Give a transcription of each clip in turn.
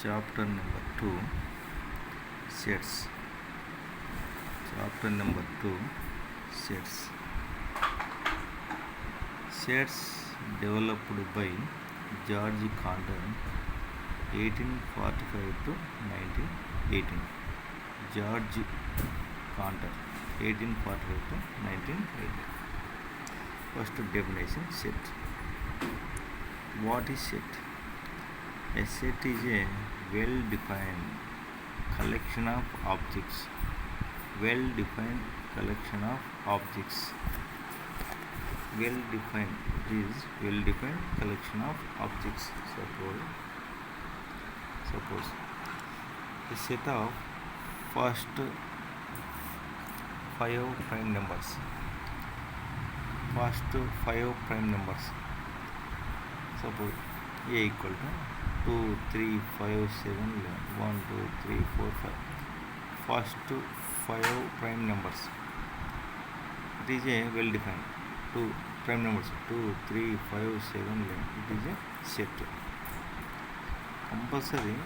Chapter number 2, Sets. Chapter number 2, Sets. Sets developed by George Cantor, 1845 to 1918. George Cantor, 1845 to 1918. First definition, set. What is set? A set is a well-defined collection of objects. Well-defined collection of objects. Well-defined. It is well-defined collection of objects. Suppose a set of first 5 prime numbers. First 5 prime numbers. Suppose a equal to 2, 3, 5, 7, 11. 1, 2, 3, 4, 5. First 5 prime numbers. It is a well defined. 2 prime numbers. 2, 3, 5, 7, 11. It is a set. Compulsory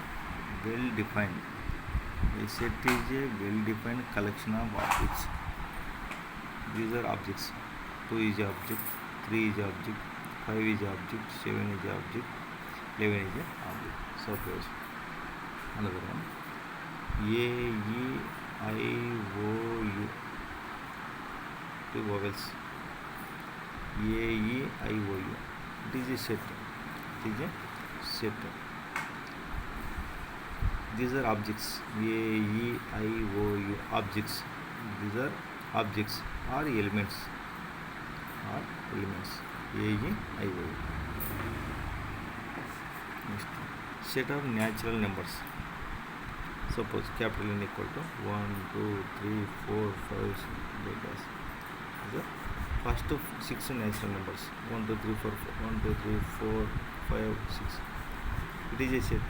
well defined. A set is a well defined collection of objects. These are objects. 2 is a object, 3 is a object, 5 is a object, 7 is a object, 11 is a object. Suppose another one. A, E, I, O, U. Two vowels. A, E, I, O, U. It is a set. It is a set. These are objects. A, E, I, O, U. Objects. These are objects or elements. A, E, I, O, U. Next, set of natural numbers. Suppose capital N equal to 1, 2, 3, 4, 5, 6, like this. The first 6 natural numbers. 1, 2, 3, 4, 1, 2, 3, 4, 5, 6. It is a set.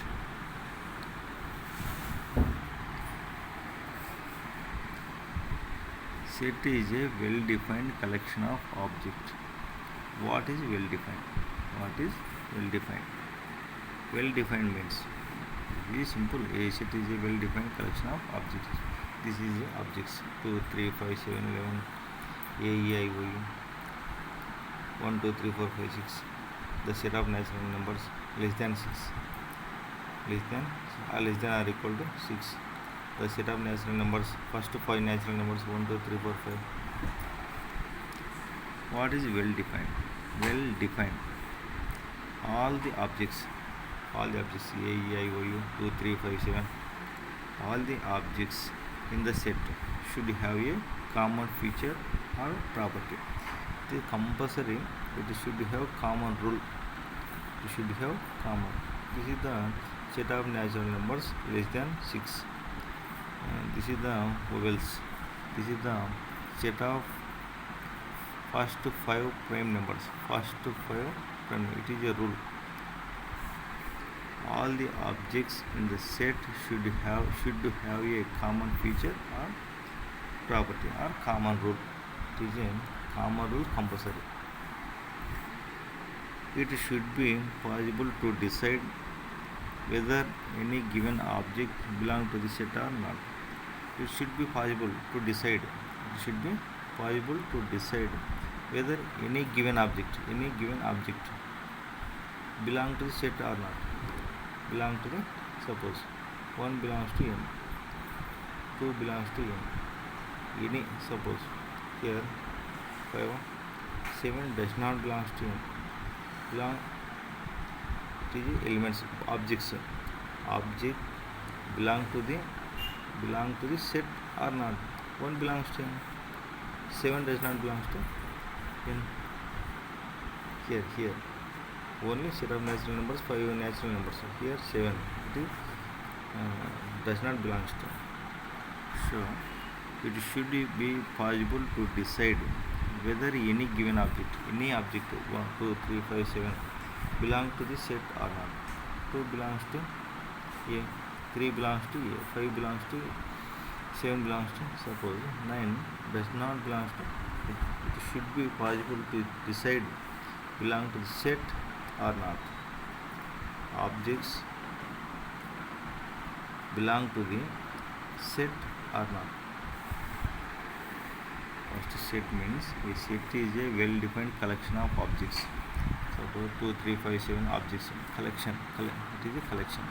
Set is a well-defined collection of objects. What is well-defined? What is well-defined? Well-defined means very simple. A set is a well-defined collection of objects. This is objects 2, 3, 5, 7, 11. A, E, I, O, U. 1, 2, 3, 4, 5, 6. The set of natural numbers less than 6. Less than or equal to 6. The set of natural numbers, first 5 natural numbers 1, 2, 3, 4, 5. What is well defined? Well defined. All the objects, A, E, I, O, U, 2, 3, 5, 7. All the objects in the set should have a common feature or property. It is compulsory. It should have common rule. It should have common. This is the set of natural numbers less than 6. This is the vowels. This is the set of first 5 prime numbers. First 5 prime. It is a rule. All the objects in the set should have a common feature or property or common rule. It is a common rule, compulsory. It should be possible to decide whether any given object belongs to the set or not. It should be possible to decide. It should be possible to decide whether any given object belongs to the set or not. Belong to the, suppose 1 belongs to N, 2 belongs to N. Any, suppose here 5, 7 does not belongs to N. Belong to the elements, objects. Object belong to the set or not. 1 belongs to N. 7 does not belongs to N. Here. Only set of natural numbers, 5 natural numbers. Here 7. It does not belong to. So it should be possible to decide whether any given object, 1, 2, 3, 5, 7 belong to the set or not. 2 belongs to A, 3 belongs to A, 5 belongs to A, 7 belongs to, suppose 9 does not belong to. It should be possible to decide belong to the set or not. Objects belong to the set or not. First, set means a set is a well-defined collection of objects. Suppose 2, 3, 5, 7 objects. Collection. It is a collection.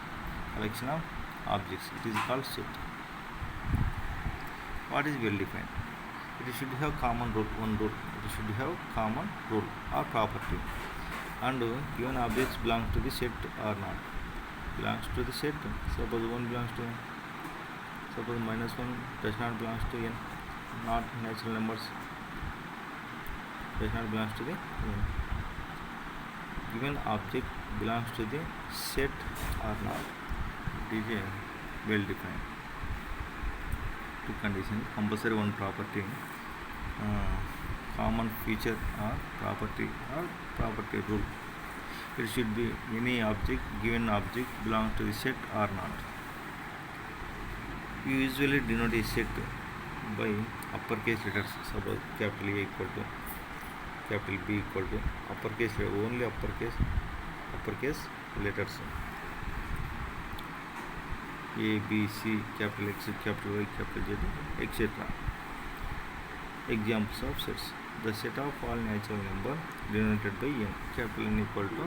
Collection of objects. It is called set. What is well-defined? It should have common rule. One rule. It should have common rule or property. And given objects belong to the set or not. Belongs to the set. Suppose 1 belongs to n. Suppose -1 does not belongs to n. Not natural numbers. Does not belongs to the n. Given object belongs to the set or not. It is a well defined. Two conditions. Compulsory one property. Common feature or property rule. It should be any object, given object belongs to the set or not. We usually denote a set by uppercase letters. Suppose capital A equal to capital B equal to uppercase, only uppercase letters. A, B, C, capital X, capital Y, capital Z, etc. Examples of sets. The set of all natural number denoted by n. Capital N equal to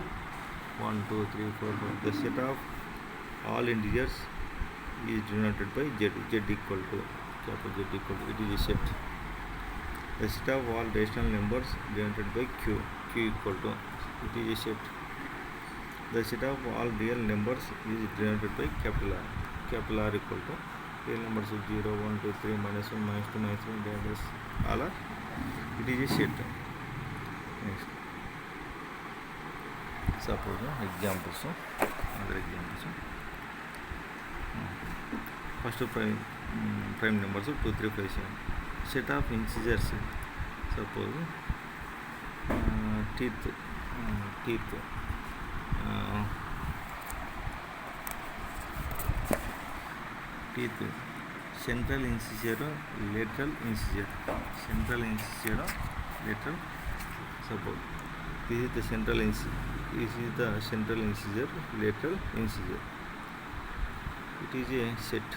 1, 2, 3, 4, 5. The set of all integers is denoted by Z. Z equal to capital Z equal to. It is a set. The set of all rational numbers denoted by Q. Q equal to. It is a set. The set of all real numbers is denoted by capital R. Capital R equal to real numbers of 0, 1, 2, 3, -1, -2, -3, all are. It is a set. Next. Suppose examples. Other examples. First prime numbers of 2, 3, 5, 7. Set of integers. Suppose teeth. Central integer, lateral integer. Central integer, lateral. Suppose this is the central integer. This is the central integer, lateral integer. It is a set.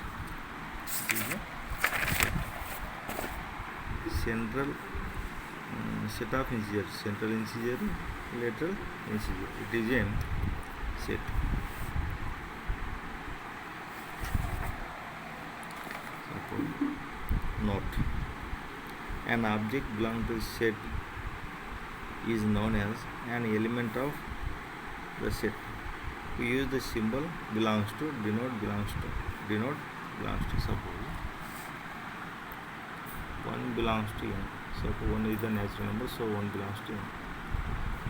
It is a central set of integers. Central integer, lateral integer. It is a set. Note: an object belonging to the set is known as an element of the set. We use the symbol belongs to, denote belongs to. Suppose 1 belongs to n. Suppose 1 is the natural number, so 1 belongs to n.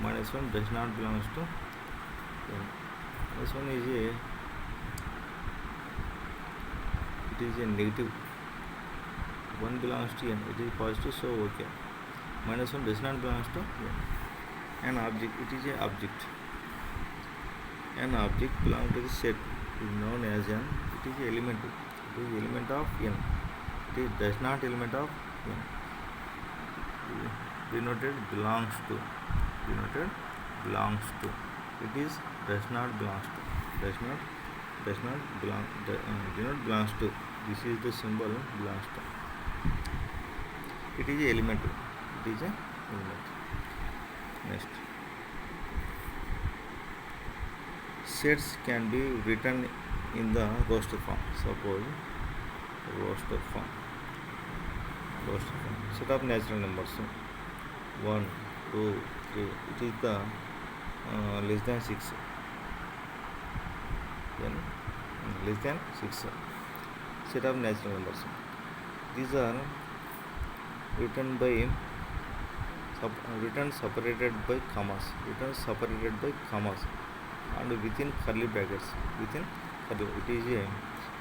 -1 does not belongs to n. -1 is a negative. 1 belongs to n. It is positive, so okay. -1 does not belongs to n. An object. It is a object. An object belongs to the set is known as an. It is element. It is element of n. It is does not element of n. Denoted belongs to. Denoted belongs to. It is does not belongs to. Does not belong. Denote belongs to. This is the symbol belongs to. It is a element. It is a element. Next. Sets can be written in the roster form. Suppose roster form. Set of natural numbers. 1, 2, 3. It is the less than 6. Then less than 6. Set of natural numbers. These are written separated by commas. And within curly brackets. It is a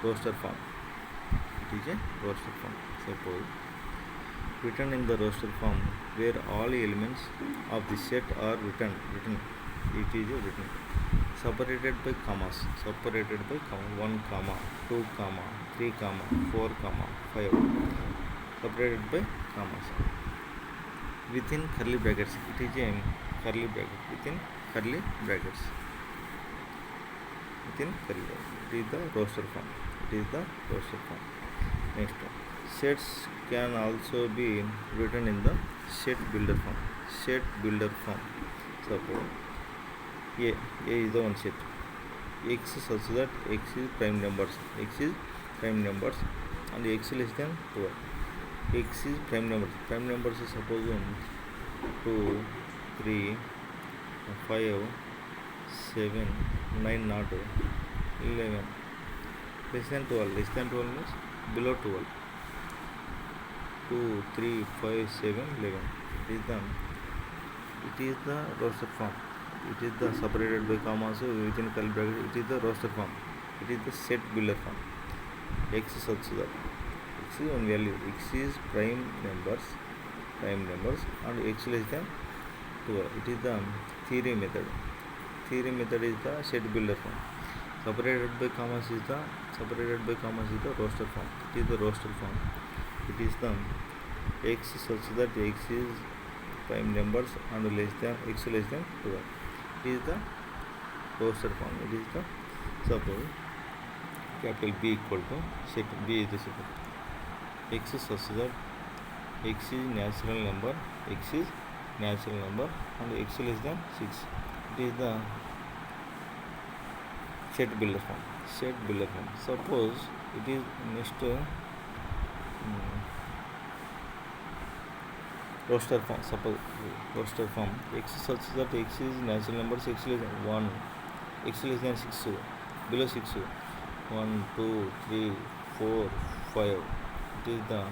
roster form. Suppose written in the roster form where all elements of the set are written. It is written. Separated by commas. 1 comma, 2 comma, 3 comma, 4 comma, 5. Separated by commas. Within curly brackets. It is a curly bracket. Within curly brackets. within curly bracket. It is the roster form. It is the roster form. Next one. Sets can also be written in the set builder form. Set builder form. Suppose A is the one set. X such that X is prime numbers. X is prime numbers and X less than 12. X is prime numbers. Prime numbers is suppose 2, 3, 5, 7, 9 not 11. Less than 12. Less than 12 means below 12. 2, 3, 5, 7, 11. It is the roster form. It is the separated by commas within curly bracket. It is the roster form. It is the set builder form. X such that X is one value. X is prime numbers and X less than 12. It is the theory method. Theory method is the set builder form. Separated by commas is the roster form. It is the roster form. It is the X such that X is prime numbers and less than X less than 12. It is the roster form. It is the suppose capital B equal to set B is the set X such that X is natural number and X less than 6. It is the set builder form. Suppose it is next roster form. Suppose roster form X such that X is natural numbers, X less than 1, X less than 6, below 6, 1, 2, 3, 4, 5. It is the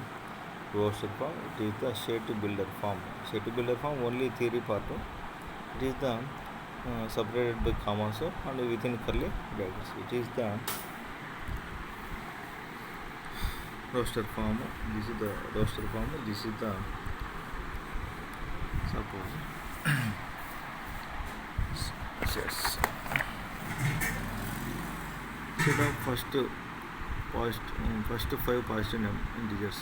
roster form. It is the set builder form. Set builder form only theory part. It is the separated by commas and within curly brackets. It is the roster form. This is the roster form. This is the suppose sets. Set of first 5 positive integers.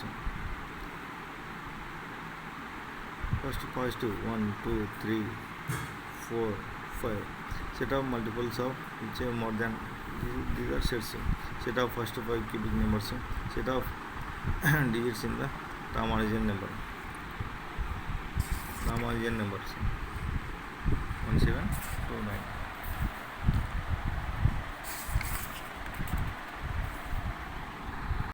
First positive 1, 2, 3, 4, 5. Set of multiples of which have more than these are sets. Set of first 5 cubic numbers. Set of digits in the Ramanujan numbers. 1729.